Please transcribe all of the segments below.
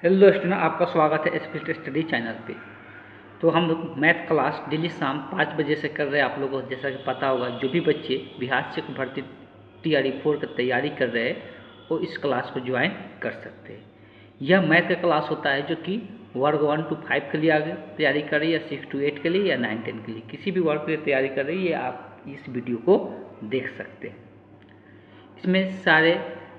Hello student, आपका स्वागत है स्पीड स्टडी चैनल पे। तो हम लोग मैथ क्लास डेली शाम 5 बजे से कर रहे हैं। आप लोगों को जैसा कि पता होगा, जो भी बच्चे बिहार शिक्षक भर्ती TRE 4 की तैयारी कर रहे हैं वो इस क्लास को ज्वाइन कर सकते हैं। यह मैथ का क्लास होता है जो कि वर्ग 1 to 5 के लिए आगे तैयारी कर रही है, या 6 to 8 के लिए, या 9 10 के लिए, किसी भी वर्ग के लिए तैयारी कर रही है, आप इस वीडियो को देख सकते हैं। इसमें सारे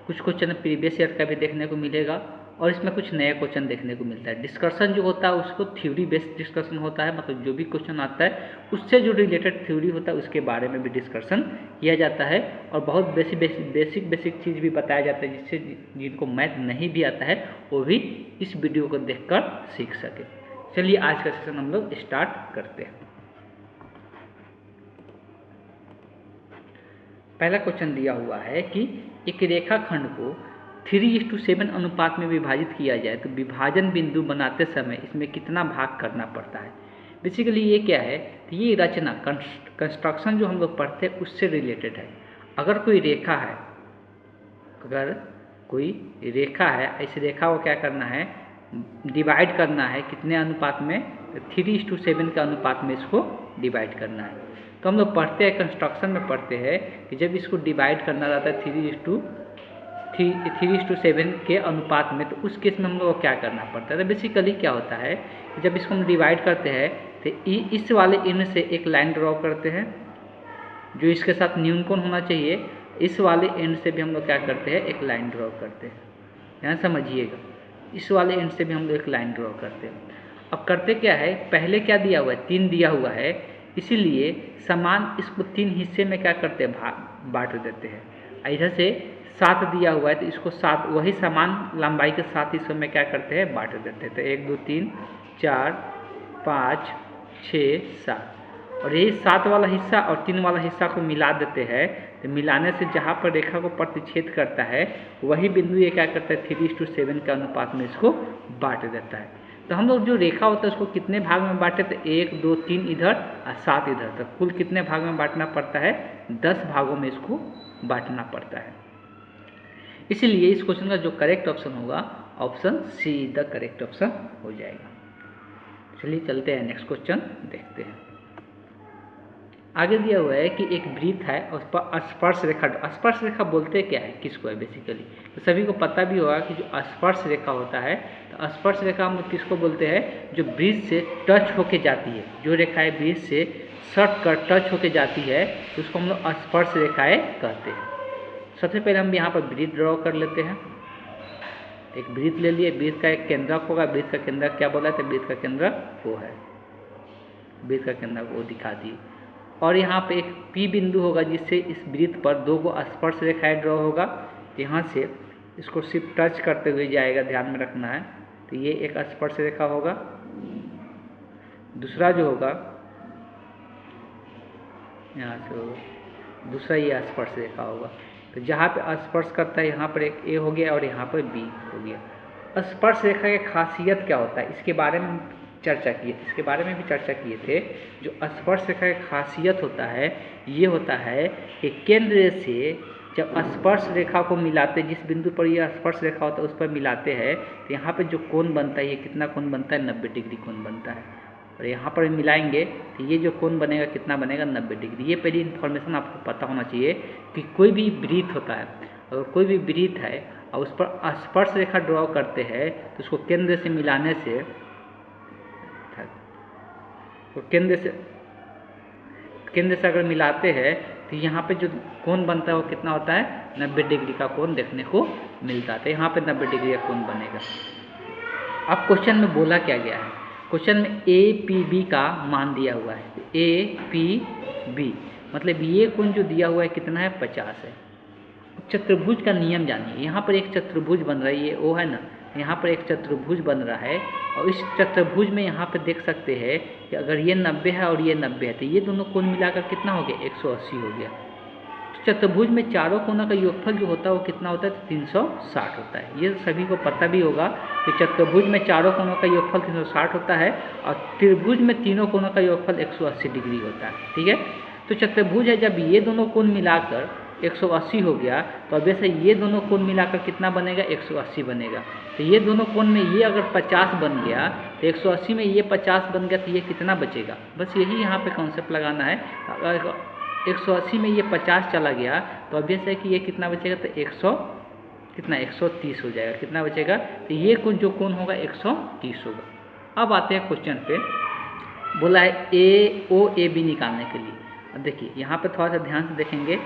कुछ क्वेश्चन प्रीवियस ईयर का भी देखने को मिलेगा और इसमें कुछ नया क्वेश्चन देखने को मिलता है। डिस्कशन जो होता है उसको थ्योरी बेस्ड डिस्कशन होता है, मतलब जो भी क्वेश्चन आता है उससे जो रिलेटेड थ्योरी होता है उसके बारे में भी डिस्कशन किया जाता है और बहुत बेसिक चीज़ भी बताया जाता है, जिससे जिनको मैथ नहीं भी आता है वो भी इस वीडियो को देखकर सीख सके। चलिए आज का सेशन हम लोग स्टार्ट करते हैं। पहला क्वेश्चन दिया हुआ है कि एक रेखाखंड को 3:7 अनुपात में विभाजित किया जाए तो विभाजन बिंदु बनाते समय इसमें कितना भाग करना पड़ता है। बेसिकली ये क्या है, तो ये रचना कंस्ट्रक्शन जो हम लोग पढ़ते हैं उससे रिलेटेड है। अगर कोई रेखा है, इस रेखा को क्या करना है, डिवाइड करना है कितने अनुपात में, 3:7 के अनुपात में इसको डिवाइड करना है। तो हम लोग पढ़ते हैं, कंस्ट्रक्शन में पढ़ते हैं कि जब इसको डिवाइड करना रहता है 3:7 के अनुपात में, तो उस केस में हम लोग को क्या करना पड़ता है। तो बेसिकली क्या होता है कि जब इसको हम डिवाइड करते हैं तो इस वाले एंड से एक लाइन ड्रॉ करते हैं जो इसके साथ न्यून कोण होना चाहिए। इस वाले एंड से भी हम लोग क्या करते हैं, एक लाइन ड्रॉ करते हैं। यहाँ समझिएगा, इस वाले एंड से भी हम लोग एक लाइन ड्रॉ करते हैं। अब करते क्या है, पहले क्या दिया हुआ है, 3 दिया हुआ है, इसीलिए समान इसको 3 हिस्से में क्या करते हैं, बांट देते हैं। इधर से 7 दिया हुआ है तो इसको 7 वही समान लंबाई के 7 हिस्सों में क्या करते हैं, बांट देते हैं। तो 1 2 3 4 5 6 7 और यही 7 वाला हिस्सा और 3 वाला हिस्सा को मिला देते हैं। तो मिलाने से जहाँ पर रेखा को प्रतिच्छेद करता है वही बिंदु ये क्या करता है, 3:7 के अनुपात में इसको बांट देता है। तो हम लोग जो रेखा होता है उसको कितने भाग में बांटे, तो 1 2 3 इधर और 7 इधर, तो कुल कितने भाग में बांटना पड़ता है, 10 भागों में इसको बांटना पड़ता है। इसलिए इस क्वेश्चन का जो करेक्ट ऑप्शन होगा, option see the correct option हो जाएगा। चलिए चलते हैं, नेक्स्ट क्वेश्चन देखते हैं। आगे दिया हुआ है कि एक वृत्त है और उस पर स्पर्श रेखा बोलते क्या है, किसको है बेसिकली, तो सभी को पता भी होगा कि जो स्पर्श रेखा होता है, तो स्पर्श रेखा हम लोग किसको बोलते हैं, जो वृत्त से टच होके जाती है। जो रेखाएं वृत्त से सट कर टच होके जाती है तो उसको हम लोग स्पर्श रेखाएं कहते हैं। सबसे पहले हम यहाँ पर वृत्त ड्रॉ कर लेते हैं। एक वृत्त ले लिए, वृत्त का एक केंद्रक होगा, वृत्त का केंद्रक क्या बोला, तो वृत्त का केंद्रक वो है, वृत्त का केंद्रक वो दिखा दिए। और यहाँ पे एक P बिंदु होगा जिससे इस वृत्त पर 2 गो स्पर्श रेखाएं ड्रॉ होगा। यहाँ से इसको सिर्फ टच करते हुए जाएगा, ध्यान में रखना है। तो ये एक स्पर्श रेखा होगा। दूसरा जो होगा यहाँ से होगा, दूसरा ये स्पर्श रेखा होगा। तो जहाँ पे स्पर्श करता है यहाँ पर एक A हो गया और यहाँ पर B हो गया। स्पर्श रेखा की खासियत क्या होता है, इसके बारे में चर्चा किए, इसके बारे में भी चर्चा किए थे। जो स्पर्श रेखा की खासियत होता है ये होता है कि केंद्र से जब स्पर्श रेखा को मिलाते, जिस बिंदु पर यह स्पर्श रेखा होता है उस पर मिलाते हैं, तो यहाँ पे जो कोण बनता है, ये कितना कोण बनता है, 90 डिग्री कोण बनता है। और यहाँ पर मिलाएंगे तो ये जो कोण बनेगा कितना बनेगा, 90 डिग्री। ये पहली इन्फॉर्मेशन आपको पता होना चाहिए कि कोई भी वृत्त होता है, अगर कोई भी वृत्त है और उस पर स्पर्श रेखा ड्रॉ करते हैं तो उसको केंद्र से मिलाने से, तो केंद्र से अगर मिलाते हैं तो यहाँ पे जो कोण बनता है वो कितना होता है, 90 डिग्री का कोण देखने को मिलता है। यहाँ पे 90 डिग्री का कोण बनेगा। अब क्वेश्चन में बोला क्या गया है, क्वेश्चन में APB का मान दिया हुआ है। APB मतलब ये कोण जो दिया हुआ है कितना है, 50 है। चतुर्भुज का नियम जानिए। यहाँ पर एक चतुर्भुज बन रहा है, ये O है ना, यहाँ पर एक चतुर्भुज बन रहा है और इस चतुर्भुज में यहाँ पर देख सकते हैं कि अगर ये 90 है और ये 90 है तो ये दोनों कोण मिलाकर कितना हो गया, 180 हो गया। तो चतुर्भुज में चारों कोणों का योगफल जो होता है वो कितना होता है, 360 होता है। ये सभी को पता भी होगा कि चतुर्भुज में चारों कोणों का योगफल 360 होता है और त्रिभुज में तीनों कोणों का योगफल 180 डिग्री होता है। ठीक है, तो चतुर्भुज है, जब ये दोनों कोण मिलाकर 180 हो गया, तो अब जैसे ये दोनों कोण मिलाकर कितना बनेगा, 180 बनेगा। तो ये दोनों कोण में ये अगर 50 बन गया, तो 180 में ये 50 बन गया, तो ये कितना बचेगा, बस यही यहाँ पे कॉन्सेप्ट लगाना है। अगर 180 में ये 50 चला गया, तो अब जैसे कि ये कितना बचेगा, तो 130 हो जाएगा। कितना बचेगा, तो ये कोण जो कोण होगा 130 होगा। अब आते हैं क्वेश्चन पे, बोला है AOAB निकालने के लिए। अब देखिए यहाँ पे थोड़ा सा ध्यान से देखेंगे,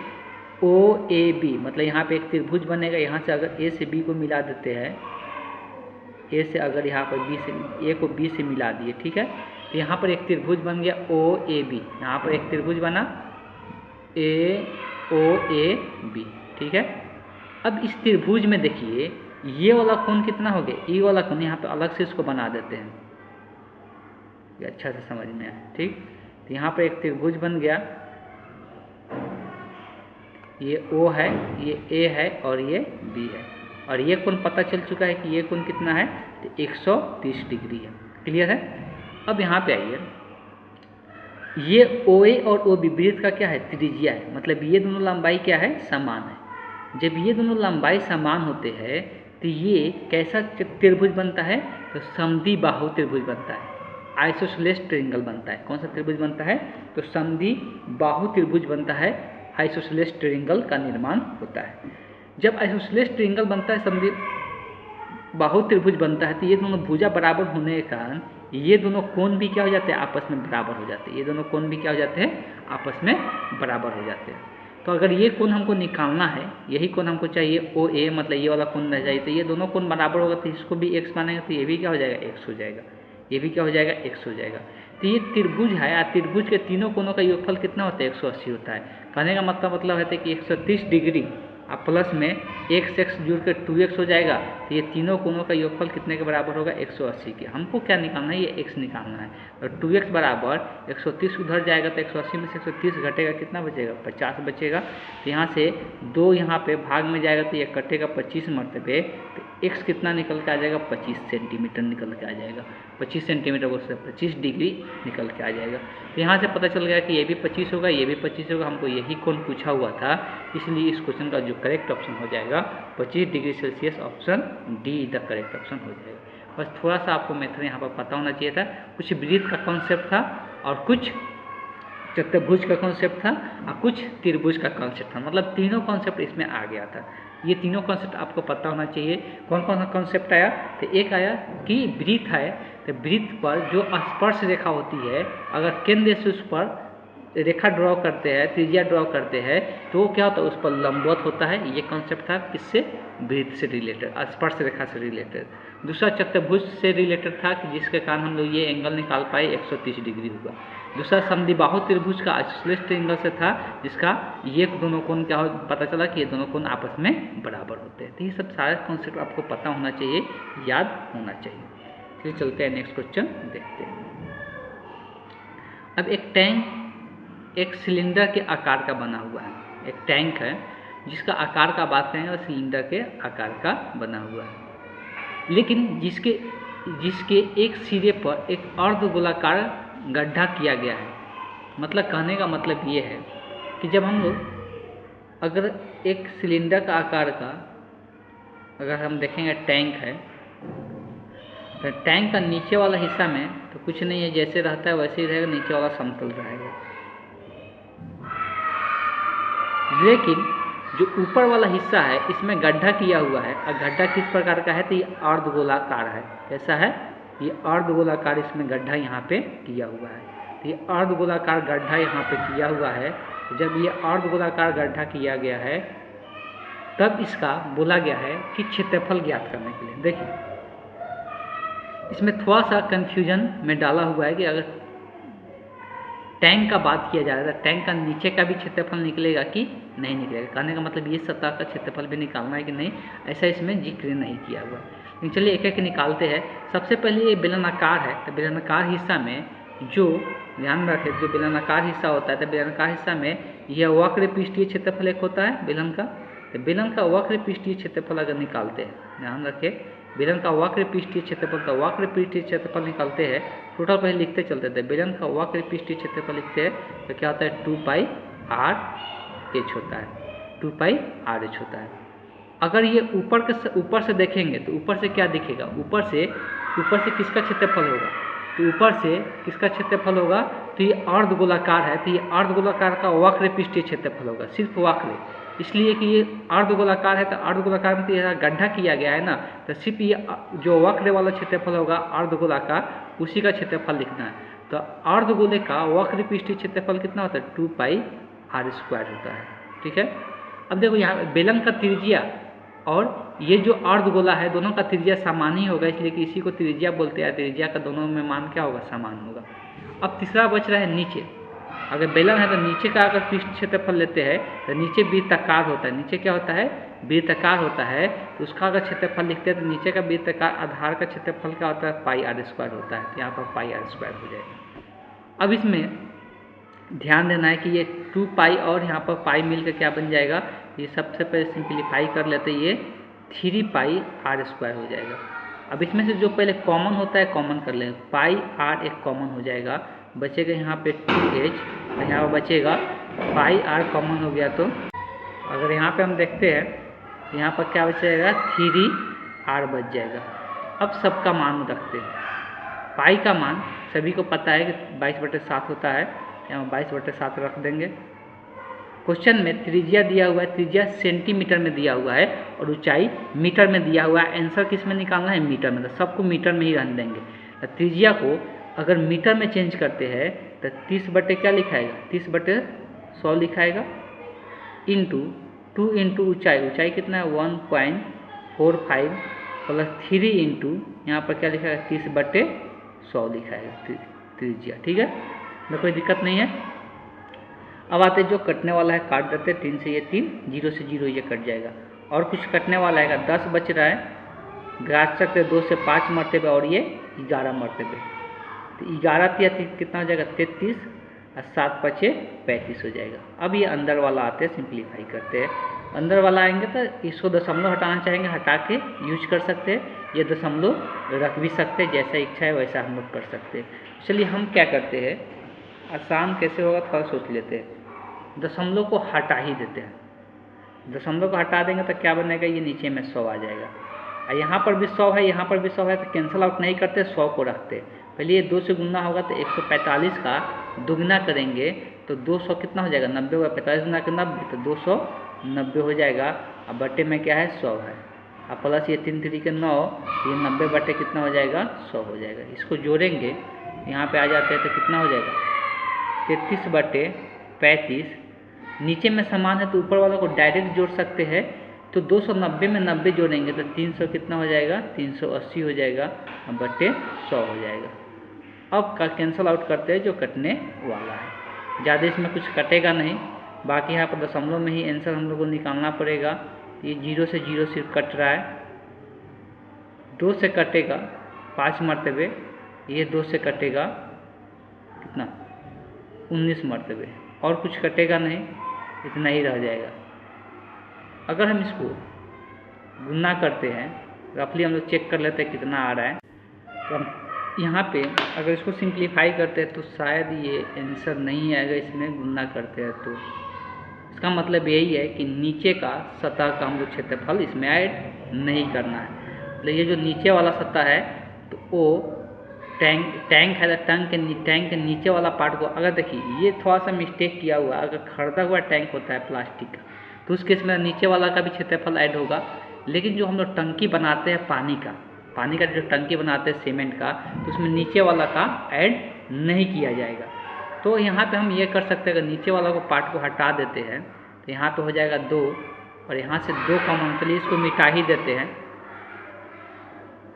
OAB मतलब यहाँ पे एक त्रिभुज बनेगा। यहाँ से अगर A से B को मिला देते हैं, A से अगर यहाँ पर A को B से मिला दिए, ठीक है, तो यहाँ पर एक त्रिभुज बन गया OAB। यहाँ पर एक त्रिभुज बना AOAB, ठीक है। अब इस त्रिभुज में देखिए ये वाला कोण कितना हो गया, ये वाला कोण, यहाँ पे अलग से इसको बना देते हैं, ये अच्छा से समझ में आए, ठीक। तो यहाँ पर एक त्रिभुज बन गया, ये O है, ये A है और ये B है, और ये कोण पता चल चुका है कि ये कोण कितना है, तो 130 डिग्री है। क्लियर है। अब यहाँ पे आइए, ये OA और OB वृत्त का क्या है, त्रिज्या है, मतलब ये दोनों लंबाई क्या है, समान है। जब ये दोनों लंबाई समान होते हैं तो ये कैसा त्रिभुज बनता है, तो समद्विबाहु त्रिभुज बनता है, आइसोसेलेस ट्रायंगल बनता है। कौन सा त्रिभुज बनता है, तो समद्विबाहु त्रिभुज बनता है, आइसोसेलेस ट्रायंगल का निर्माण होता है। जब आइसोसेलेस ट्रायंगल बनता है, समद्विबाहु त्रिभुज बनता है, तो ये दोनों भुजा बराबर होने के कारण ये दोनों कोण भी क्या हो जाते हैं, आपस में बराबर हो जाते हैं। ये दोनों कोण भी क्या हो जाते हैं, आपस में बराबर हो जाते हैं। तो अगर ये कोण हमको निकालना है, यही कोण हमको चाहिए OA, मतलब ये वाला कोण रह जाए, तो ये दोनों कोण बराबर होगा, तो इसको भी x मानेंगे, तो ये भी क्या हो जाएगा, x हो जाएगा, ये भी क्या हो जाएगा, x हो जाएगा। तो ये त्रिभुज है, त्रिभुज के तीनों कोणों का योगफल कितना होता है, 180 होता है। कहने का मतलब है कि 130 डिग्री अब प्लस में x जुड़ कर 2x हो जाएगा, तो ये तीनों कोणों का योगफल कितने के बराबर होगा, 180 के। हमको क्या निकालना है, ये x निकालना है। और 2x बराबर 130 उधर जाएगा, तो 180 में से 130 घटेगा, कितना बचेगा, 50 बचेगा। तो यहाँ से 2 यहाँ पे भाग में जाएगा, तो ये कटेगा 25 मरतबे, तो x कितना निकल के आ जाएगा, 25 सेंटीमीटर निकल के आ जाएगा। 25 सेंटीमीटर को 25 डिग्री निकल के आ जाएगा। तो यहाँ से पता चल गया कि ये भी 25 होगा, ये भी 25 होगा। हमको यही कोण पूछा हुआ था, इसलिए इस क्वेश्चन का जो करेक्ट ऑप्शन हो जाएगा 25 degree Celsius, option D the correct option हो जाएगा। बस थोड़ा सा आपको मेथड यहाँ पर पता होना चाहिए था। कुछ वृत्त का कॉन्सेप्ट था और कुछ चतुर्भुज का कॉन्सेप्ट था और कुछ त्रिभुज का कॉन्सेप्ट था, मतलब तीनों कॉन्सेप्ट इसमें आ गया था। ये तीनों कॉन्सेप्ट आपको पता होना चाहिए। कौन कौन सा कॉन्सेप्ट आया, तो एक आया कि वृत्त है, तो वृत्त पर जो स्पर्श रेखा होती है, अगर केंद्र से उस पर रेखा ड्रॉ करते हैं, त्रिज्या ड्रॉ करते हैं, तो क्या होता है, उस पर लंबवत होता है। ये कॉन्सेप्ट था किससे, वृत्त से रिलेटेड, स्पर्श रेखा से रिलेटेड। दूसरा चतुर्भुज से रिलेटेड था कि जिसके कारण हम लोग ये एंगल निकाल पाए 130 डिग्री हुआ। दूसरा समद्विबाहु त्रिभुज का आइसोसेलेस ट्रायंगल से था, जिसका ये दोनों कोण क्या हो पता चला कि ये दोनों कोण आपस में बराबर होते हैं। तो ये सब सारे कॉन्सेप्ट आपको पता होना चाहिए, याद होना चाहिए। फिर चलते हैं नेक्स्ट क्वेश्चन देखते हैं। अब एक टैंक एक सिलेंडर के आकार का बना हुआ है। एक टैंक है जिसका आकार का बात करें और सिलेंडर के आकार का बना हुआ है, लेकिन जिसके एक सिरे पर एक अर्धगोलाकार गड्ढा किया गया है। मतलब कहने का मतलब ये है कि जब हम लोग अगर एक सिलेंडर का आकार का अगर हम देखेंगे टैंक है, तो टैंक का नीचे वाला हिस्सा में तो कुछ नहीं है, जैसे रहता है वैसे ही रहेगा, नीचे वाला समतल रहेगा। लेकिन जो ऊपर वाला हिस्सा है इसमें गड्ढा किया हुआ है, और गड्ढा किस प्रकार का है, तो ये अर्धगोलाकार है। कैसा है, ये अर्धगोलाकार इसमें गड्ढा यहाँ पे किया हुआ है। तो ये अर्धगोलाकार गड्ढा यहाँ पे किया हुआ है। जब ये अर्धगोलाकार गड्ढा किया गया है, तब इसका बोला गया है कि क्षेत्रफल ज्ञात करने के लिए। देखिए इसमें थोड़ा सा कंफ्यूजन में डाला हुआ है कि अगर टैंक का बात किया जा रहा है तो टैंक का नीचे का भी क्षेत्रफल निकलेगा कि नहीं निकलेगा। कहने का मतलब ये सतह का क्षेत्रफल भी निकालना है कि नहीं, ऐसा इसमें जिक्र नहीं किया हुआ। लेकिन चलिए एक एक निकालते हैं। सबसे पहले ये बेलनाकार है, तो बेलनाकार हिस्सा में जो ध्यान रखें, जो बेलनाकार हिस्सा होता है, तो बेलनाकार हिस्सा में यह वक्र पृष्ठीय क्षेत्रफल एक होता है बेलन का। तो बेलन का वक्र पृष्ठीय क्षेत्रफल अगर निकालते हैं, ध्यान रखें, बेलन का वक्र पृष्ठीय क्षेत्रफल, तो वक्र पृष्ठीय क्षेत्रफल निकालते हैं, टोटल पहले लिखते चलते थे। बेलन का वक्र पृष्ठीय क्षेत्रफल लिखते हैं तो क्या होता है 2πr h होता है। 2πRh होता है। अगर ये ऊपर से देखेंगे तो ऊपर से क्या दिखेगा, ऊपर से किसका क्षेत्रफल होगा, तो ऊपर से किसका क्षेत्रफल होगा, तो ये अर्धगोलाकार है, तो ये अर्धगोलाकार का वक्र पृष्ठीय क्षेत्रफल होगा, सिर्फ वक्र, इसलिए कि ये अर्धगोलाकार है, तो अर्धगोलाकार में तो यह गड्ढा किया गया है ना, तो सिर्फ ये जो वक्र वाला क्षेत्रफल होगा अर्धगोलाकार, उसी का क्षेत्रफल लिखना है। तो अर्धगोले का वक्र पृष्ठीय क्षेत्रफल कितना होता है, 2πr² होता है। ठीक है, अब देखो यहाँ बेलन का त्रिज्या और ये जो अर्धगोला है दोनों का त्रिज्या समान ही होगा, इसलिए कि इसी को त्रिज्या बोलते हैं, त्रिज्या का दोनों में मान क्या होगा, समान होगा। अब तीसरा बच रहा है नीचे, अगर बेलन है तो नीचे का अगर पृष्ठ क्षेत्रफल लेते हैं तो नीचे वृत्ताकार होता है, नीचे क्या होता है, वृत्ताकार होता है, तो उसका अगर क्षेत्रफल लिखते हैं तो नीचे का वृत्ताकार आधार का क्षेत्रफल क्या होता है, πr² होता है, तो यहाँ पर πr² हो जाएगा। अब इसमें ध्यान देना है कि ये 2π और यहाँ पर पाई मिलकर क्या बन जाएगा, ये सबसे पहले सिंप्लीफाई कर लेते हैं, ये 3πr² हो जाएगा। अब इसमें से जो पहले कॉमन होता है कॉमन कर लेंगे, πr एक कॉमन हो जाएगा, बचेगा यहाँ पे 2h, तो यहाँ पर बचेगा πr कॉमन हो गया, तो अगर यहाँ पे हम देखते हैं यहाँ पर क्या बचेगा, 3r बच जाएगा। अब सबका मान रखते हैं, पाई का मान सभी को पता है कि 22/7 होता है, यहाँ 22/7 रख देंगे। क्वेश्चन में त्रिज्या दिया हुआ है, त्रिज्या सेंटीमीटर में दिया हुआ है और ऊंचाई मीटर में दिया हुआ है, आंसर किस में निकालना है, मीटर में, तो सबको मीटर में ही रहने देंगे। तो त्रिज्या को अगर मीटर में चेंज करते हैं तो 30 क्या लिखाएगा, 30/100 लिखाएगा, इंटू 2 इंटू ऊंचाई कितना है 1.45 प्लस 3 इंटू यहाँ पर क्या लिखाएगा 30/100 लिखाएगा त्रिज्या। ठीक है, में कोई दिक्कत नहीं है। अब आते जो कटने वाला है काट देते, 3 से ये 3, 0 से 0 ये कट जाएगा, और कुछ कटने वाला है 10 बच रहा है, काट सकते 2 से 5 मरतबे और ये 11 मरतबे, तो 11 कितना हो जाएगा 33 और 7 5 35 हो जाएगा। अब ये अंदर वाला आते हैं, सिंप्लीफाई करते हैं, अंदर वाला आएंगे तो इसको दशमलव हटाना चाहेंगे हटा के यूज कर सकते हैं, ये दशमलव रख भी सकते हैं, जैसा इच्छा है वैसा हम लोग कर सकते हैं। चलिए हम क्या करते हैं, आसान कैसे होगा थोड़ा सोच लेते हैं, दशमलव को हटा ही देते हैं, दशमलव को हटा देंगे तो क्या बनेगा, ये नीचे में 100 आ जाएगा, और यहाँ पर भी 100 है, यहाँ पर भी 100 है, तो कैंसिल आउट नहीं करते, 100 को रखते हैं। पहले ये 2 से गुना होगा तो 145 का दुगना करेंगे तो 200 कितना हो जाएगा, 90 होगा, 45 गुना के 90 तो 290 हो जाएगा, अब बटे में क्या है 100 है, अब प्लस ये 3 3 के 9, ये 90 बटे कितना हो जाएगा 100 हो जाएगा। इसको जोड़ेंगे यहाँ पे आ जाते हैं तो कितना हो जाएगा 33/35, नीचे में समान है तो ऊपर वाला को डायरेक्ट जोड़ सकते हैं, तो 290 में 90 जोड़ेंगे तो 300 कितना हो जाएगा 380 हो जाएगा, बटे 100 हो जाएगा। अब का कैंसल आउट करते हैं जो कटने वाला है, ज़्यादा इसमें कुछ कटेगा नहीं, बाकी यहाँ पर दशमलव में ही आंसर हम लोग को निकालना पड़ेगा। ये 0 से 0 सिर्फ कट रहा है, 2 से कटेगा 5 मरतबे, ये 2 से कटेगा कितना 19 मरतबे, और कुछ कटेगा नहीं, इतना ही रह जाएगा। अगर हम इसको गुना करते हैं, रफली हम लोग चेक कर लेते हैं कितना आ रहा है, तो हम यहाँ पे अगर इसको सिंप्लीफाई करते हैं तो शायद ये आंसर नहीं आएगा, इसमें गुना करते हैं तो इसका मतलब यही है कि नीचे का सतह का हम लोग क्षेत्रफल इसमें ऐड नहीं करना है। मतलब ये जो नीचे वाला सतह है तो वो टैंक है, टैंक के नीचे वाला पार्ट को, अगर देखिए ये थोड़ा सा मिस्टेक किया हुआ, अगर खरीदा हुआ टैंक होता है प्लास्टिक का तो उस केस में नीचे वाला का भी क्षेत्रफल ऐड होगा, लेकिन जो हम लोग टंकी बनाते हैं पानी का जो टंकी बनाते हैं सीमेंट का, तो उसमें नीचे वाला का ऐड नहीं किया जाएगा। तो यहाँ पे हम ये कर सकते हैं, अगर नीचे वाला को पार्ट को हटा देते हैं तो यहाँ पे हो जाएगा 2, और यहाँ से 2 कॉमन, चलिए इसको मिटा ही देते हैं,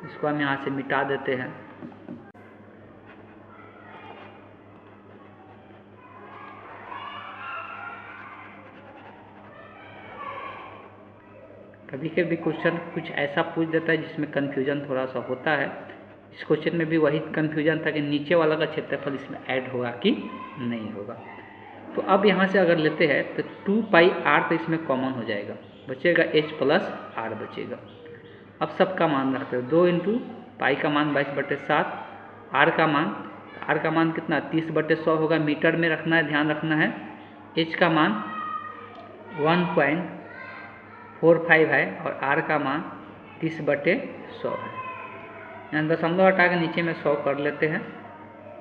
इसको हम यहाँ से मिटा देते हैं। कभी कभी क्वेश्चन कुछ ऐसा पूछ देता है जिसमें कन्फ्यूजन थोड़ा सा होता है, इस क्वेश्चन में भी वही कन्फ्यूजन था कि नीचे वाला का क्षेत्रफल इसमें ऐड होगा कि नहीं होगा। तो अब यहाँ से अगर लेते हैं तो 2πr तो इसमें कॉमन हो जाएगा, बचेगा h प्लस r बचेगा। अब सबका मान रखते हैं, 2 इंटू पाई का मान 22/7, r का मान कितना 30/100 होगा, मीटर में रखना है, ध्यान रखना है। h का मान 1.45 है और r का मान 30/100 है। यहाँ दशमलव हटा के नीचे में 100 कर लेते हैं।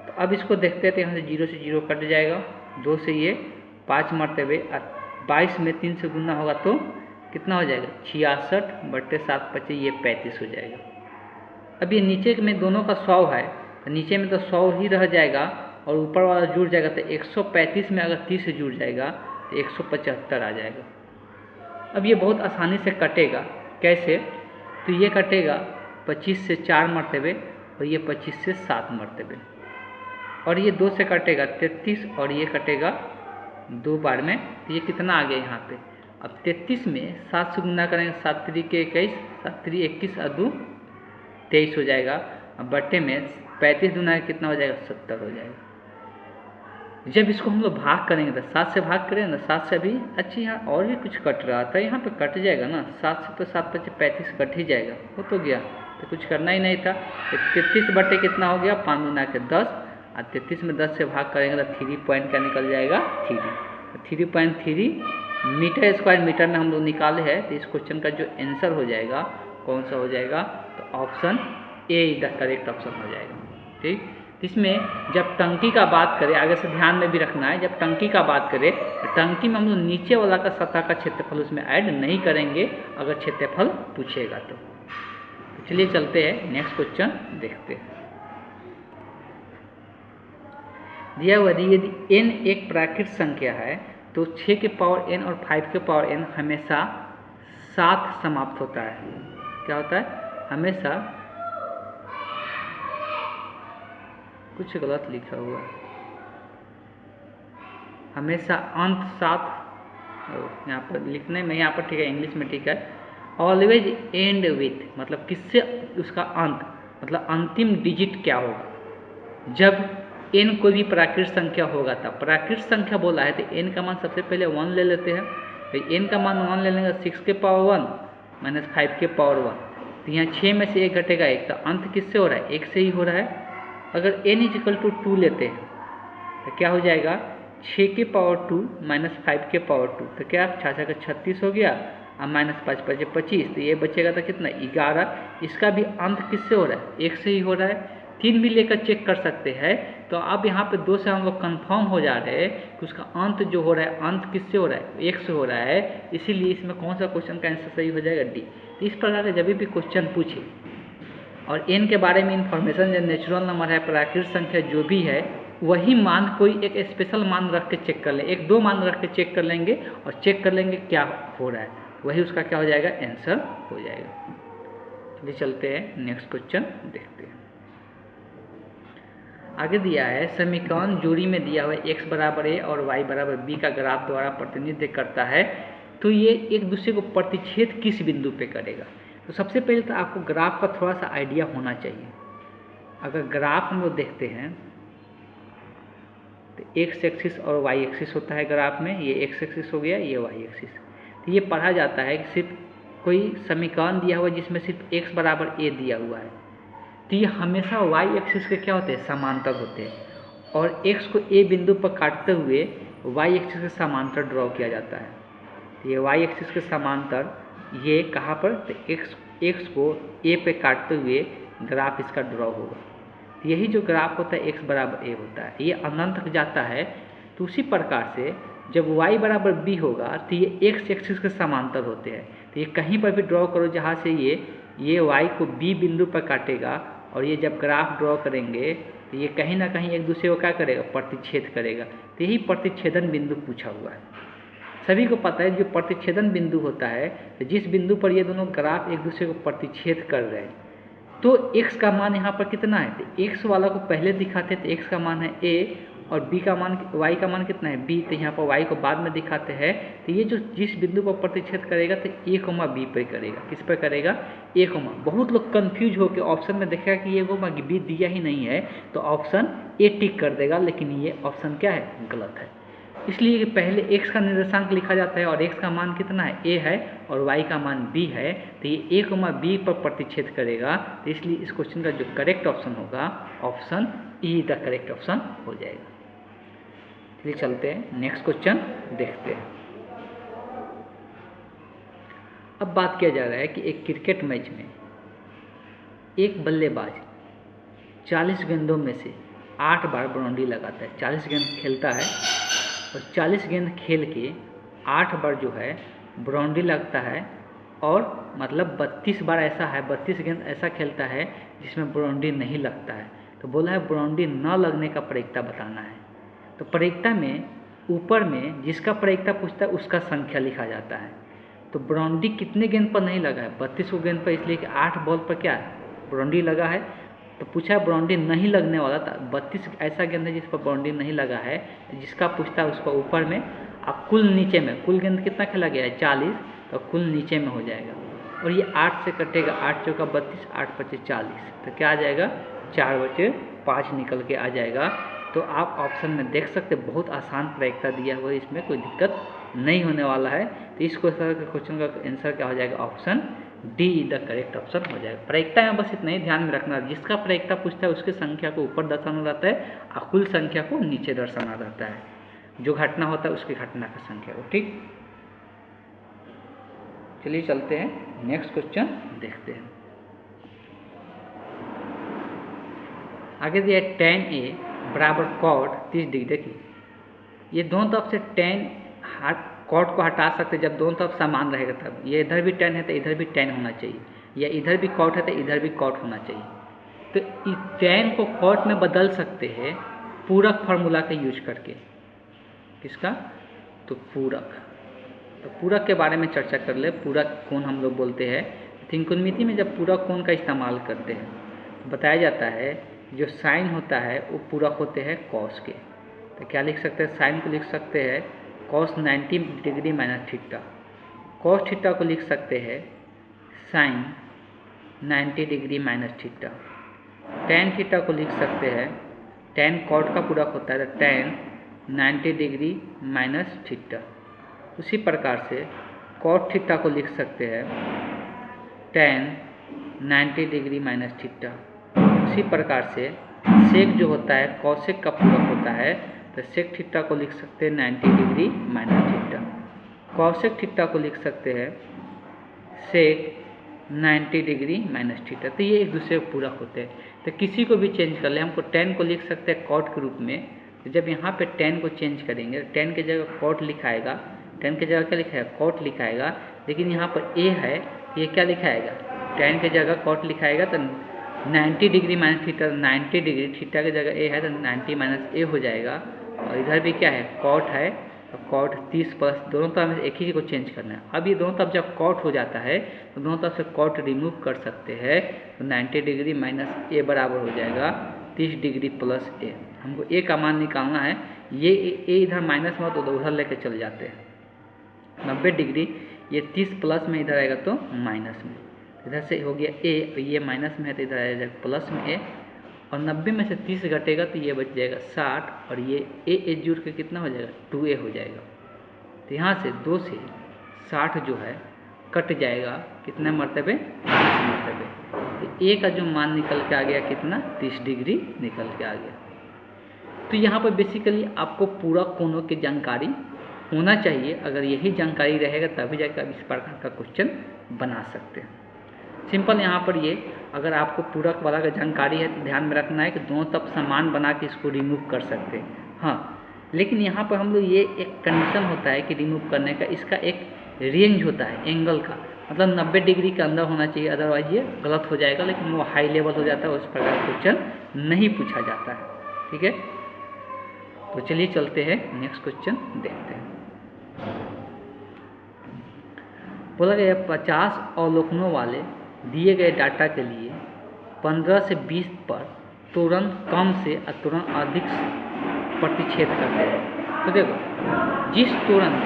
तो अब इसको देखते हैं तो यहाँ से 0 से 0 कट जाएगा, 2 से ये 5 मरतबे 22 में 3 से गुना होगा तो कितना हो जाएगा 66/7 ये 35 हो जाएगा। अब ये नीचे में दोनों का 100 है तो नीचे में तो 100 ही रह जाएगा और ऊपर वाला जुड़ जाएगा, तो 135 में अगर 30 से जुड़ जाएगा तो 175 आ जाएगा। अब ये बहुत आसानी से कटेगा, कैसे? तो ये कटेगा 25 से 4 मरतबे और ये 25 से 7 मरतबे, और ये 2 से कटेगा 33 और ये कटेगा 2 बार में, तो ये कितना आ गया यहाँ पे। अब 33 में 7 से गुना करेंगे, 7 3 के 21, 7 3 21 और 2 23 हो जाएगा। अब बट्टे में 35 दूना कितना हो जाएगा 70 हो जाएगा। जब इसको हम लोग भाग करेंगे तो 7 से भाग करेंगे ना, 7 से अभी अच्छा यहाँ और भी कुछ कट रहा था, यहाँ पे कट जाएगा ना, 7 से तो 7 बचे 35 कट ही जाएगा, वो तो गया, तो कुछ करना ही नहीं था। 33 बटे कितना हो गया 5 दूना के 10, और 33 में 10 से भाग करेंगे तो 3 पॉइंट क्या निकल जाएगा 3, 3.3 मीटर स्क्वायर मीटर में हम लोग निकाले हैं। तो इस क्वेश्चन का जो आंसर हो जाएगा कौन सा हो जाएगा, तो option A is the correct option हो जाएगा। ठीक, इसमें जब टंकी का बात करें, आगे से ध्यान में भी रखना है, जब टंकी का बात करें तो टंकी में हम लोग नीचे वाला का सतह का क्षेत्रफल उसमें ऐड नहीं करेंगे अगर क्षेत्रफल पूछेगा तो। चलिए चलते हैं नेक्स्ट क्वेश्चन देखते हैं। दिया हुआ यदि n एक प्राकृतिक संख्या है तो 6 के पावर n और 5 के पावर n हमेशा 7 समाप्त होता है। क्या होता है? हमेशा, कुछ गलत लिखा हुआ है, हमेशा अंत 7, यहाँ पर लिखने में यहाँ पर ठीक है, इंग्लिश में ठीक है। ऑलवेज एंड विथ मतलब किससे उसका अंत, मतलब अंतिम डिजिट क्या होगा जब n कोई भी प्राकृतिक संख्या होगा तब। प्राकृतिक संख्या बोला है तो n का मान सबसे पहले 1 ले लेते हैं, तो n का मान 1 ले लेंगे, 6 के पावर 1 माइनस 5 के पावर 1, तो यहाँ 6 में से 1 घटेगा 1, तो अंत किससे हो रहा है 1 से ही हो रहा है। अगर n = 2 लेते हैं तो क्या हो जाएगा 6 के पावर 2 माइनस 5 के पावर 2, तो क्या 6 का 36 हो गया, और माइनस 5 5 25, तो ये बचेगा तो कितना 11। इसका भी अंत किससे हो रहा है 1 से ही हो रहा है। 3 भी लेकर चेक कर सकते हैं। तो अब यहाँ पे 2 से हम लोग कंफर्म हो जा रहे हैं कि उसका अंत जो हो रहा है अंत किससे हो रहा है 1 से हो रहा है, इसीलिए इसमें कौन सा क्वेश्चन का आंसर सही हो जाएगा डी। इस प्रकार का जब भी क्वेश्चन पूछे और n के बारे में इंफॉर्मेशन जो नेचुरल नंबर है प्राकृतिक संख्या जो भी है वही मान कोई एक स्पेशल मान रख के चेक कर ले, 1-2 मान रख के चेक कर लेंगे और चेक कर लेंगे क्या हो रहा है, वही उसका क्या हो जाएगा आंसर हो जाएगा। चलिए चलते हैं नेक्स्ट क्वेश्चन देखते हैं। आगे दिया है समीकरण जोड़ी में दिया हुआ x बराबर a और y बराबर b का ग्राफ द्वारा प्रतिनिधित्व करता है, तो ये एक दूसरे को प्रतिच्छेद किस बिंदु पे करेगा। तो सबसे पहले तो आपको ग्राफ का थोड़ा सा आइडिया होना चाहिए। अगर ग्राफ हम लोग देखते हैं तो x एक्सिस और y एक्सिस होता है ग्राफ में, ये x एक्सिस हो गया, ये y एक्सिस। तो ये पढ़ा जाता है कि सिर्फ कोई समीकरण दिया हुआ जिसमें सिर्फ x बराबर a दिया हुआ है तो ये हमेशा y एक्सिस के क्या होते हैं समांतर होते हैं, और x को a बिंदु पर काटते हुए y एक्सिस के समांतर ड्रॉ किया जाता है। तो ये y एक्सिस के समांतर ये कहाँ पर, तो x को a पे काटते हुए ग्राफ इसका ड्रॉ होगा। तो यही जो ग्राफ होता है x बराबर a होता है, ये अनंत तक जाता है। तो उसी प्रकार से जब y बराबर b होगा तो ये x एक्सिस के समांतर होते हैं। तो ये कहीं पर भी ड्रॉ करो जहाँ से ये y को b बिंदु पर काटेगा, और ये जब ग्राफ ड्रॉ करेंगे तो ये कहीं ना कहीं एक दूसरे को क्या करेगा प्रतिच्छेद करेगा। तो यही प्रतिच्छेदन बिंदु पूछा हुआ है। सभी को पता है जो प्रतिच्छेदन बिंदु होता है तो जिस बिंदु पर ये दोनों ग्राफ एक दूसरे को प्रतिच्छेद कर रहे हैं तो x का मान यहाँ पर कितना है, तो x वाला को पहले दिखाते हैं तो x का मान है a और b का मान y का मान कितना है b, तो यहाँ पर y को बाद में दिखाते हैं। तो ये जो जिस बिंदु पर प्रतिच्छेद करेगा तो a, b पे करेगा, किस पर करेगा a, बहुत लोग कंफ्यूज होकर ऑप्शन में देखेगा कि ये b दिया ही नहीं है तो ऑप्शन a टिक कर देगा, लेकिन ये ऑप्शन क्या है गलत है। इसलिए कि पहले x का निर्देशांक लिखा जाता है और x का मान कितना है a है और y का मान b है, तो ये a, b पर प्रतिच्छेद करेगा। तो इसलिए इस क्वेश्चन का जो करेक्ट ऑप्शन होगा option E the correct option हो जाएगा। चलिए चलते हैं नेक्स्ट क्वेश्चन देखते हैं। अब बात किया जा रहा है कि एक क्रिकेट मैच में एक बल्लेबाज 40 गेंदों में से 8 बार बाउंड्री लगाता है। 40 गेंद खेलता है और 40 गेंद खेल के 8 बार जो है बाउंड्री लगता है, और मतलब 32 बार ऐसा है, 32 गेंद ऐसा खेलता है जिसमें बाउंड्री नहीं लगता है। तो बोला है बाउंड्री न लगने का प्रायिकता बताना है। तो प्रायिकता में ऊपर में जिसका प्रायिकता पूछता है उसका संख्या लिखा जाता है। तो बाउंड्री कितने गेंद पर नहीं लगा है? 32 गेंद पर, इसलिए कि 8 बॉल पर क्या बाउंड्री लगा है। तो पूछा है बाउंड्री नहीं लगने वाला था, 32 ऐसा गेंद है जिस पर बाउंड्री नहीं लगा है, जिसका पूछता है उसको ऊपर में, अब कुल नीचे में, कुल गेंद कितना खेला गया है 40, तो कुल नीचे में हो जाएगा। और ये 8 से कटेगा, 8 चौका 32, 8 पचे 40, तो क्या आ जाएगा 4 बचे 5 निकल के आ जाएगा। तो आप ऑप्शन में देख सकते, बहुत आसान प्रायिकता दिया हुआ है, इसमें कोई दिक्कत नहीं होने वाला है। तो इस क्वेश्चन का आंसर क्या हो जाएगा? Option D the correct option हो जाएगा। प्रायिकता में बस इतना ही ध्यान में रखना, जिसका प्रायिकता पूछता है उसकी संख्या को ऊपर दर्शाना रहता है और कुल संख्या को नीचे दर्शाना रहता है, जो घटना होता है उसकी घटना का संख्या को। ठीक, चलिए चलते हैं नेक्स्ट क्वेश्चन देखते हैं। आगे दिया tan A बराबर cot 30 डिग्री। देखिए ये दोनों तरफ से tan कॉट को हटा सकते, जब दोनों तरफ समान रहेगा तब। ये इधर भी tan है तो इधर भी tan होना चाहिए, या इधर भी कॉट है तो इधर भी कॉट होना चाहिए। तो tan को कॉट में बदल सकते हैं पूरक फार्मूला का यूज करके। किसका? तो पूरक। तो पूरक के बारे में चर्चा कर ले। पूरक कोण हम लोग बोलते हैं। त्रिकोणमिति में जब पूरक कोण का इस्तेमाल करते हैं तो बताया जाता है जो साइन होता है वो पूरक होते हैं कॉस के। तो क्या लिख सकते हैं? साइन को लिख सकते हैं cos 90 degree minus theta. Cos theta को लिख सकते हैं sine 90 degree minus theta. Tan theta को लिख सकते हैं, टेन कॉट का पूरक होता है तो टेन 90 डिग्री माइनस थीटा। उसी प्रकार से कॉट थीटा को लिख सकते हैं टेन 90 डिग्री माइनस थीटा। उसी प्रकार से सेक जो होता है कॉसेक का पूरक होता है, तो सेक थीटा को लिख सकते हैं 90 degree minus theta. Cosec theta को लिख सकते हैं सेक 90 डिग्री माइनस थीटा। तो ये एक दूसरे को पूरक होते हैं। तो किसी को भी चेंज कर ले, हमको टेन को लिख सकते हैं कॉट के रूप में। तो जब यहाँ पे टेन को चेंज करेंगे, टेन की जगह कॉट लिखाएगा, टेन की जगह क्या लिखाएगा? कॉट लिखाएगा। लेकिन यहाँ पर ए है, ये क्या लिखाएगा? टेन की जगह कॉट लिखाएगा तो 90 degree minus theta, 90 degree theta की जगह ए है तो 90 माइनस ए हो जाएगा। और इधर भी क्या है? कॉट है, तो कॉट 30 प्लस, दोनों तरफ से एक ही को चेंज करना है। अब ये दोनों तरफ जब कॉट हो जाता है तो दोनों तरफ से कॉट रिमूव कर सकते हैं, तो 90 डिग्री माइनस ए बराबर हो जाएगा 30 डिग्री प्लस ए। हमको ए का मान निकालना है। ये ए इधर माइनस में तो उधर लेके चल जाते हैं। 90 डिग्री, ये 30 प्लस में इधर आएगा तो माइनस में, इधर से हो गया ए, और ये माइनस में है तो इधर आ जाएगा प्लस में ए। और 90 में से 30 घटेगा तो ये बच जाएगा 60, और ये ए जुड़ के कितना हो जाएगा? 2a हो जाएगा। तो यहाँ से 2 से 60 जो है कट जाएगा, कितने मरतबे? 30 मरतबे। तो ए का जो मान निकल के आ गया कितना? 30 डिग्री निकल के आ गया। तो यहाँ पर बेसिकली आपको पूरक कोणों की जानकारी होना चाहिए। अगर यही जानकारी रहेगा तभी जाकर आप इस प्रकार का क्वेश्चन बना सकते हैं। सिंपल यहाँ पर ये, अगर आपको पूरक वाला का जानकारी है तो ध्यान में रखना है कि दोनों तरफ समान बना के इसको रिमूव कर सकते हैं। हाँ, लेकिन यहाँ पर हम लोग ये एक कंडीशन होता है कि रिमूव करने का, इसका एक रेंज होता है एंगल का, मतलब 90 डिग्री के अंदर होना चाहिए, अदरवाइज ये गलत हो जाएगा। लेकिन वो हाई लेवल हो जाता है, उस प्रकार क्वेश्चन नहीं पूछा जाता है। ठीक है, तो चलिए चलते हैं नेक्स्ट क्वेश्चन देखते हैं। बोला गया 50 अवलोकनों वाले दिए गए डाटा के लिए 15 से 20 पर तुरंत कम से तुरंत अधिक प्रतिच्छेद करते हैं। तो देखो,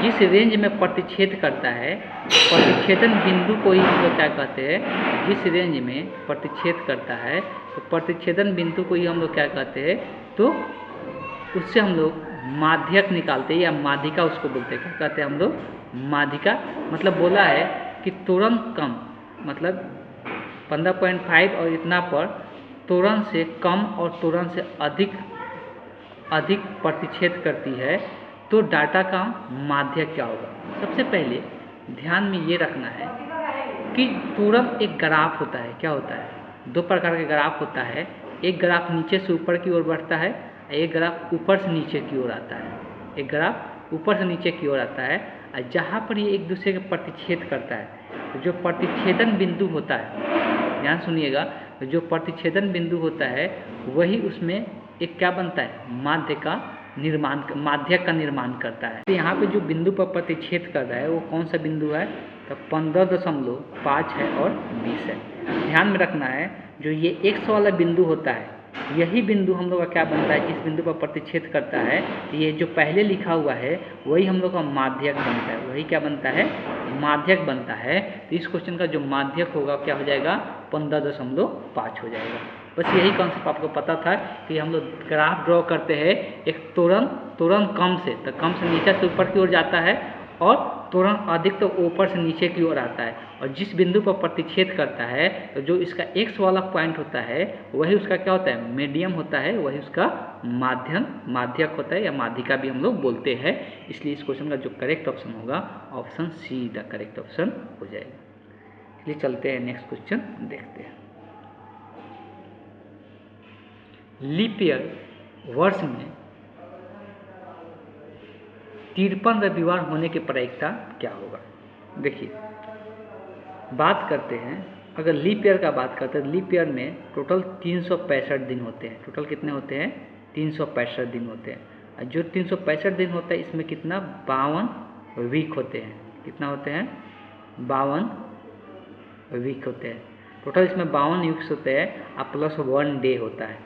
जिस रेंज में प्रतिच्छेद करता है, प्रतिच्छेदन बिंदु को ही हम लोग क्या कहते हैं? जिस रेंज में प्रतिच्छेद करता है तो प्रतिच्छेदन बिंदु को ही हम लोग क्या कहते हैं? तो उससे हम लोग माध्यक निकालते हैं, या माध्यिका उसको बोलते हैं। क्या कहते हैं हम लोग? माध्यिका। मतलब बोला है कि तुरंत कम, मतलब 15.5 और इतना पर तुरंत से कम और तुरंत से अधिक प्रतिच्छेद करती है, तो डाटा का माध्यक क्या होगा? सबसे पहले ध्यान में ये रखना है कि तुरंत एक ग्राफ होता है। क्या होता है? दो प्रकार का ग्राफ होता है। एक ग्राफ नीचे से ऊपर की ओर बढ़ता है, एक ग्राफ ऊपर से नीचे की ओर आता है। एक ग्राफ ऊपर से नीचे की ओर आता है, और जहाँ पर ये एक दूसरे के प्रतिच्छेद करता है, तो जो प्रतिच्छेदन बिंदु होता है, ध्यान सुनिएगा, तो जो प्रतिच्छेदन बिंदु होता है वही उसमें एक क्या बनता है? माध्यक का निर्माण करता है। तो यहाँ पे जो बिंदु पर प्रतिच्छेद कर रहा है वो कौन सा बिंदु है? तो 15.5 है और 20 है। ध्यान में रखना है, जो ये x वाला बिंदु होता है, यही बिंदु हम लोग का क्या बनता है? जिस बिंदु पर प्रतिच्छेद करता है, ये जो पहले लिखा हुआ है वही हम लोग का माध्यक बनता है। वही क्या बनता है? माध्यक बनता है। तो इस क्वेश्चन का जो माध्यक होगा क्या हो जाएगा? 15.5 हो जाएगा। बस यही कॉन्सेप्ट आपको पता था कि हम लोग ग्राफ ड्रॉ करते हैं एक तुरंत कम से, तो कम से नीचे से ऊपर की ओर जाता है, और तुरंत अधिक तो ऊपर से नीचे की ओर आता है। और जिस बिंदु पर प्रतिच्छेद करता है, तो जो इसका x वाला पॉइंट होता है वही उसका क्या होता है? मीडियम होता है, वही उसका माध्यक होता है, या माध्यिका भी हम लोग बोलते हैं। इसलिए इस क्वेश्चन का जो करेक्ट ऑप्शन होगा, option see the correct option हो जाएगा। चलिए चलते हैं नेक्स्ट क्वेश्चन देखते हैं। लीप ईयर वर्ष में 53 रविवार होने की प्रायिकता क्या होगा? देखिए, बात करते हैं, अगर लीप ईयर का बात करते हैं, लीप ईयर में टोटल 365 दिन होते हैं। टोटल कितने होते हैं? 365 दिन होते हैं। जो 365 दिन होता है, इसमें कितना? 52 वीक होते हैं। कितना होते हैं? 52 वीक होते हैं। टोटल इसमें 52 वीक्स होते हैं, और प्लस 1 डे होता है।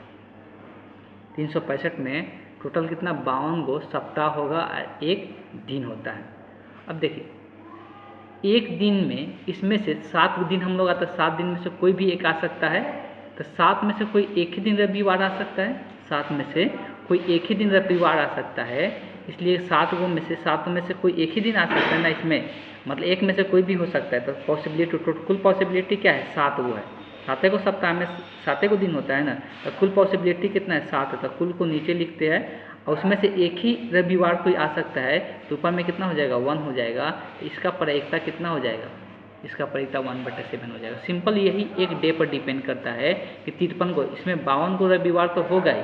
365 में टोटल कितना? 52 गो सप्ताह होगा, और एक दिन होता है। अब देखिए, एक दिन में इसमें से 7 दिन हम लोग आता है, 7 दिन में से कोई भी एक आ सकता है। तो 7 में से कोई एक ही दिन रविवार आ सकता है। 7 में से कोई एक ही दिन रविवार आ सकता है। इसलिए 7 गो में से 7 में से कोई एक ही दिन आ सकता है ना इसमें, मतलब एक में से कोई भी हो सकता है। तो पॉसिबिलिटी, कुल पॉसिबिलिटी क्या है? 7 गो है। 7 को सप्ताह में 7 को दिन होता है ना, तो कुल पॉसिबिलिटी कितना है? 7 है। तो कुल को नीचे लिखते हैं, और उसमें से एक ही रविवार कोई आ सकता है, तो ऊपर में कितना हो जाएगा? 1 हो जाएगा। इसका प्रायिकता कितना हो जाएगा? इसका प्रायिकता 1/7 हो जाएगा। सिंपल यही एक डे पर डिपेंड करता है कि 53 को, इसमें 52 को रविवार तो होगा ही।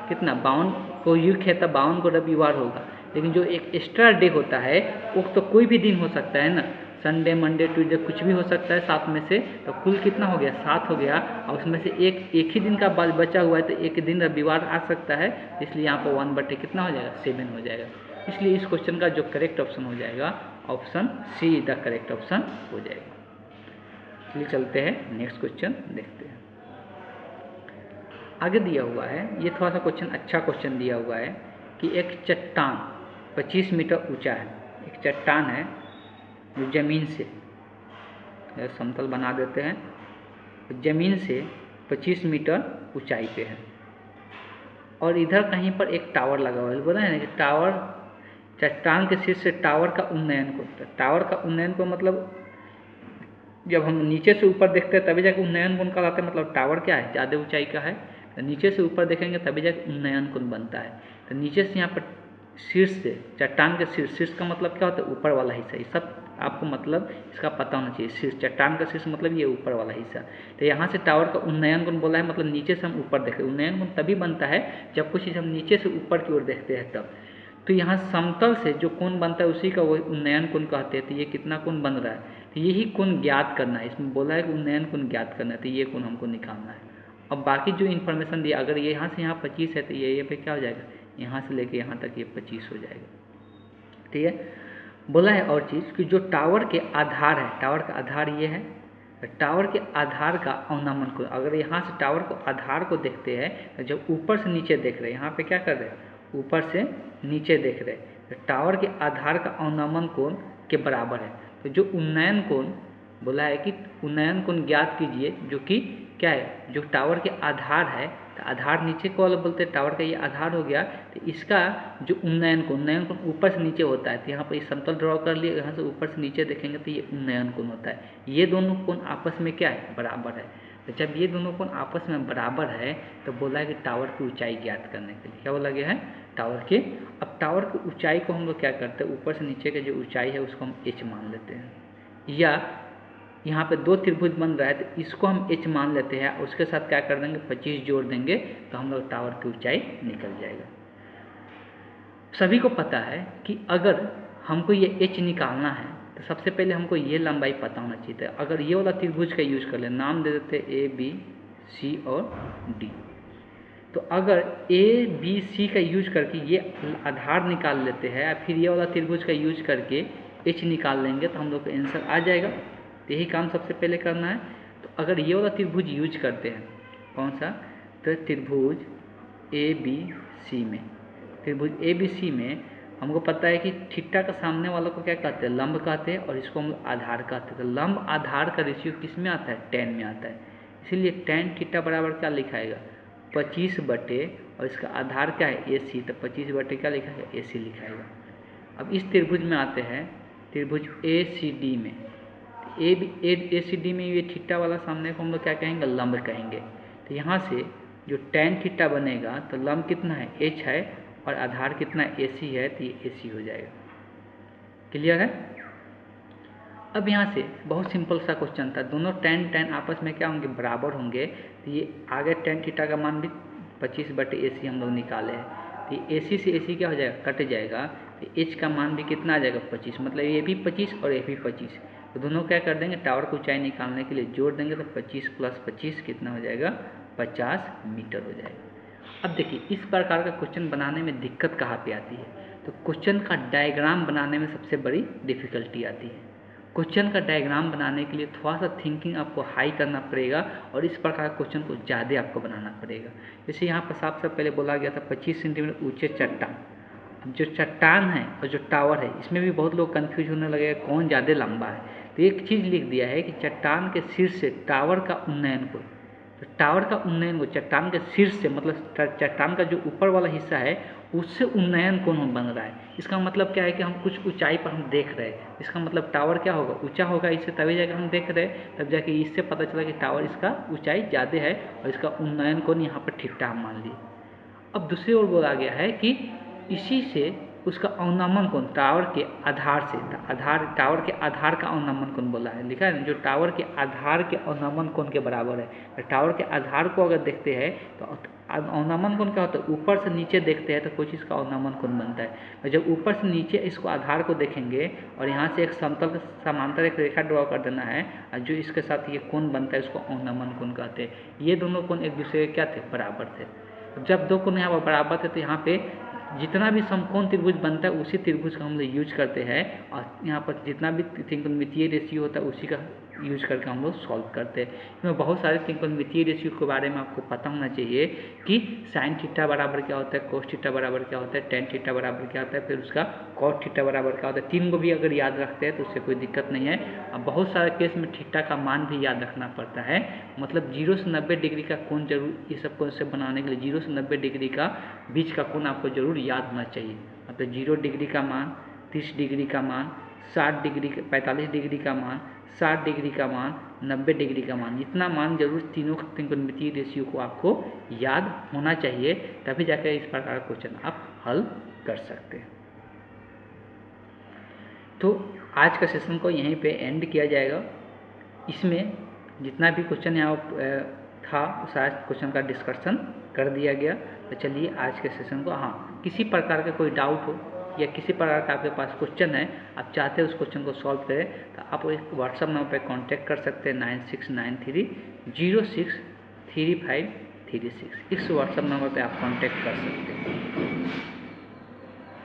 कितना? 52 को युग है तो 52 को रविवार होगा। लेकिन जो एक एक्स्ट्रा डे होता है वो तो कोई भी दिन हो सकता है ना, संडे, मंडे, ट्यूसडे, कुछ भी हो सकता है 7 में से। तो कुल कितना हो गया? 7 हो गया। और उसमें से एक ही दिन का बचा हुआ है, तो एक दिन रविवार आ सकता है। इसलिए यहाँ पर 1/, कितना हो जाएगा? 7 हो जाएगा। इसलिए इस क्वेश्चन का जो करेक्ट ऑप्शन हो जाएगा, option see the correct option हो जाएगा। चलिए चलते हैं नेक्स्ट क्वेश्चन देखते हैं। आगे दिया हुआ है, ये थोड़ा सा क्वेश्चन अच्छा क्वेश्चन दिया हुआ है कि एक चट्टान 25 मीटर ऊंचा है। एक चट्टान है जो जमीन से, समतल बना देते हैं, जमीन से 25 मीटर ऊंचाई पे है, और इधर कहीं पर एक टावर लगा हुआ है। बोला है ना कि टावर, चट्टान के शीर्ष से टावर का उन्नयन को, टावर का उन्नयन को मतलब जब हम नीचे से ऊपर देखते हैं तभी जाके उन्नयन कोण कहलाता है। मतलब टावर क्या है? ज़्यादा ऊंचाई का है, तो नीचे से ऊपर देखेंगे तभी जाके उन्नयन कोण बनता है। तो नीचे से यहाँ पर शीर्ष से, चट्टान के शीर्ष, शीर्ष का मतलब क्या होता है? ऊपर वाला हिस्सा। ये सब आपको मतलब इसका पता होना चाहिए। शीर्ष, चट्टान का शीर्ष मतलब ये ऊपर वाला हिस्सा। तो यहाँ से टावर का उन्नयन कोण बोला है, मतलब नीचे से हम ऊपर देखें। उन्नयन कोण तभी बनता है जब कुछ चीज़ हम नीचे से ऊपर की ओर देखते हैं तब। तो यहाँ समतल से जो कोण बनता है उसी का वही उन्नयन कोण कहते हैं। तो ये कितना कोण बन रहा है? तो यही कोण ज्ञात करना है। इसमें बोला है कि उन्नयन कोण ज्ञात करना है, तो ये कोण हमको निकालना है। अब बाकी जो इन्फॉर्मेशन दिया, अगर ये यहाँ से यहाँ 25 है तो ये पे क्या हो जाएगा? यहाँ से लेके यहाँ तक ये 25 हो जाएगा। ठीक है। बोला है और चीज़ कि जो टावर के आधार है, टावर का आधार ये है, टावर के आधार का अवनमन कोण, अगर यहाँ से टावर को आधार को देखते हैं तो जब ऊपर से नीचे देख रहे हैं, यहाँ पे क्या कर रहे हैं? ऊपर से नीचे देख रहे हैं, तो टावर के आधार का अवनमन कोण के बराबर है। तो जो उन्नयन कोण बोला है कि उन्नयन कोण ज्ञात कीजिए, जो कि क्या है? जो टावर के आधार है, तो आधार नीचे को बोलते हैं, टावर का ये आधार हो गया। तो इसका जो उन्नयन कोण ऊपर से नीचे होता है। तो यहाँ पर समतल ड्रॉ कर लिए, यहाँ से ऊपर से नीचे देखेंगे तो ये उन्नयन कोण होता है। ये दोनों कोण आपस में क्या है? बराबर है। तो जब ये दोनों कोण आपस में बराबर है तो बोला है कि टावर की ऊंचाई ज्ञात करने के लिए क्या बोला गया है? टावर के, अब टावर की ऊंचाई को हम लोग क्या करते हैं? ऊपर से नीचे की जो ऊंचाई है उसको हम h मान लेते हैं, या यहाँ पे 2 त्रिभुज बन रहा है तो इसको हम h मान लेते हैं, उसके साथ क्या कर देंगे 25 जोड़ देंगे तो हम लोग टावर की ऊंचाई निकल जाएगा। सभी को पता है कि अगर हमको ये h निकालना है तो सबसे पहले हमको ये लंबाई पता होना चाहिए था। अगर ये वाला त्रिभुज का यूज कर ले, नाम दे देते ए बी सी और डी, तो अगर ए बी सी का यूज करके ये आधार निकाल लेते हैं, फिर ये वाला त्रिभुज का यूज करके h निकाल लेंगे तो हम लोग का आंसर आ जाएगा। तो यही काम सबसे पहले करना है। तो अगर ये वाला त्रिभुज यूज करते हैं, कौन सा, तो त्रिभुज ए बी सी में, त्रिभुज ए बी सी में हमको पता है कि थीटा का सामने वाला को क्या कहते हैं, लंब कहते हैं, और इसको हम आधार कहते हैं। तो लंब आधार का रेशियो किस में आता है, tan में आता है। इसीलिए tan थीटा बराबर क्या लिखाएगा, 25 बटे, और इसका आधार क्या है AC, तो 25 बटे क्या लिखाएगा, AC लिखाएगा। अब इस त्रिभुज में आते हैं, त्रिभुज ACD में, ACD में ये थीटा वाला सामने को हम लोग क्या कहेंगे, लंब कहेंगे। तो यहाँ से जो tan थीटा बनेगा तो लंब कितना है, H है, और आधार कितना AC है, तो ये AC हो जाएगा। क्लियर है। अब यहाँ से बहुत सिंपल सा क्वेश्चन था, दोनों tan आपस में क्या होंगे, बराबर होंगे। तो ये आगे tan थीटा का मान भी 25 बटे AC हम लोग निकाले हैं, तो ये AC से AC क्या हो जाएगा, कट जाएगा। तो H का मान भी कितना आ जाएगा, 25, मतलब ये भी 25 और ये भी 25। तो दोनों क्या कर देंगे, टावर की ऊंचाई निकालने के लिए जोड़ देंगे, तो 25 + 25 कितना हो जाएगा, 50 मीटर हो जाएगा। अब देखिए इस प्रकार का क्वेश्चन बनाने में दिक्कत कहाँ पे आती है, तो क्वेश्चन का डायग्राम बनाने में सबसे बड़ी डिफिकल्टी आती है। क्वेश्चन का डायग्राम बनाने के लिए थोड़ा सा थिंकिंग आपको हाई करना पड़ेगा, और इस प्रकार क्वेश्चन को ज़्यादा आपको बनाना पड़ेगा। जैसे यहाँ पर साफ पहले बोला गया था 25 सेंटीमीटर ऊंचे चट्टान। अब जो चट्टान है और जो टावर है, इसमें भी बहुत लोग कन्फ्यूज होने लगे कौन ज़्यादा लंबा है। तो एक चीज़ लिख दिया है कि चट्टान के शीर्ष से टावर का उन्नयन को, तो टावर का उन्नयन को चट्टान के शीर्ष से, मतलब चट्टान का जो ऊपर वाला हिस्सा है उससे उन्नयन कोण बन रहा है। इसका मतलब क्या है कि हम कुछ ऊंचाई पर हम देख रहे हैं, इसका मतलब टावर क्या होगा, ऊंचा होगा, इससे तभी जाकर हम देख रहे हैं, तब जाके इससे पता चला कि टावर इसका ऊंचाई ज़्यादा है और इसका उन्नयन कोण यहाँ पर थीटा हम मान लिए। अब दूसरी ओर बोला गया है कि इसी से उसका अवनमन कोण टावर के आधार से, टावर के आधार का अवनमन कोण बोला है, लिखा है ना, जो टावर के आधार के अवनमन कोण के बराबर है। टावर के आधार को अगर देखते हैं तो अवनमन कोण क्या होता है, ऊपर से नीचे देखते हैं तो कोई चीज़ का अवनमन कोण बनता है। और जब ऊपर से नीचे इसको आधार को देखेंगे और यहाँ से एक समतल के समांतर एक रेखा ड्रॉ कर देना है, और जो इसके साथ ये कोण बनता है इसको अवनमन कोण कहते हैं। ये दोनों कोण एक दूसरे के क्या थे, बराबर थे। जब दो कोण यहाँ पर बराबर थे तो यहाँ पे जितना भी समकोण त्रिभुज बनता है उसी त्रिभुज का हम लोग यूज करते हैं, और यहाँ पर जितना भी त्रिकोणमितीय रेशियो होता है उसी का यूज करके हम लोग सॉल्व करते हैं। इसमें बहुत सारे त्रिकोणमितीय रेशियो के बारे में आपको पता होना चाहिए कि साइन थीटा बराबर क्या होता है, कोस थीटा बराबर क्या होता है, टेन थीटा बराबर क्या होता है, फिर उसका कॉट थीटा बराबर क्या होता है। 3 को भी अगर याद रखते हैं तो उससे कोई दिक्कत नहीं है। अब बहुत सारे केस में थीटा का मान भी याद रखना पड़ता है, मतलब 0 से 90 डिग्री का कोण जरूर, ये सब कोण बनाने के लिए 0 से 90 डिग्री का बीच का कोण आपको जरूर याद होना चाहिए। मतलब 0 डिग्री का मान, 30 डिग्री का मान, 60 डिग्री, 45 डिग्री का मान, 60 डिग्री का मान, 90 डिग्री का मान, इतना मान जरूर तीनों त्रिकोणमितीय रेशियो को आपको याद होना चाहिए, तभी जाकर इस प्रकार का क्वेश्चन आप हल कर सकते हैं। तो आज का सेशन को यहीं पे एंड किया जाएगा। इसमें जितना भी क्वेश्चन यहाँ था सारे क्वेश्चन का डिस्कशन कर दिया गया। तो चलिए आज के सेशन को, हाँ किसी प्रकार का कोई डाउट हो या किसी प्रकार का आपके पास क्वेश्चन है, आप चाहते हैं उस क्वेश्चन को सॉल्व करें, तो आप एक व्हाट्सअप नंबर पर कांटेक्ट कर सकते हैं 9693063536। इस व्हाट्सअप नंबर पे आप कांटेक्ट कर सकते हैं।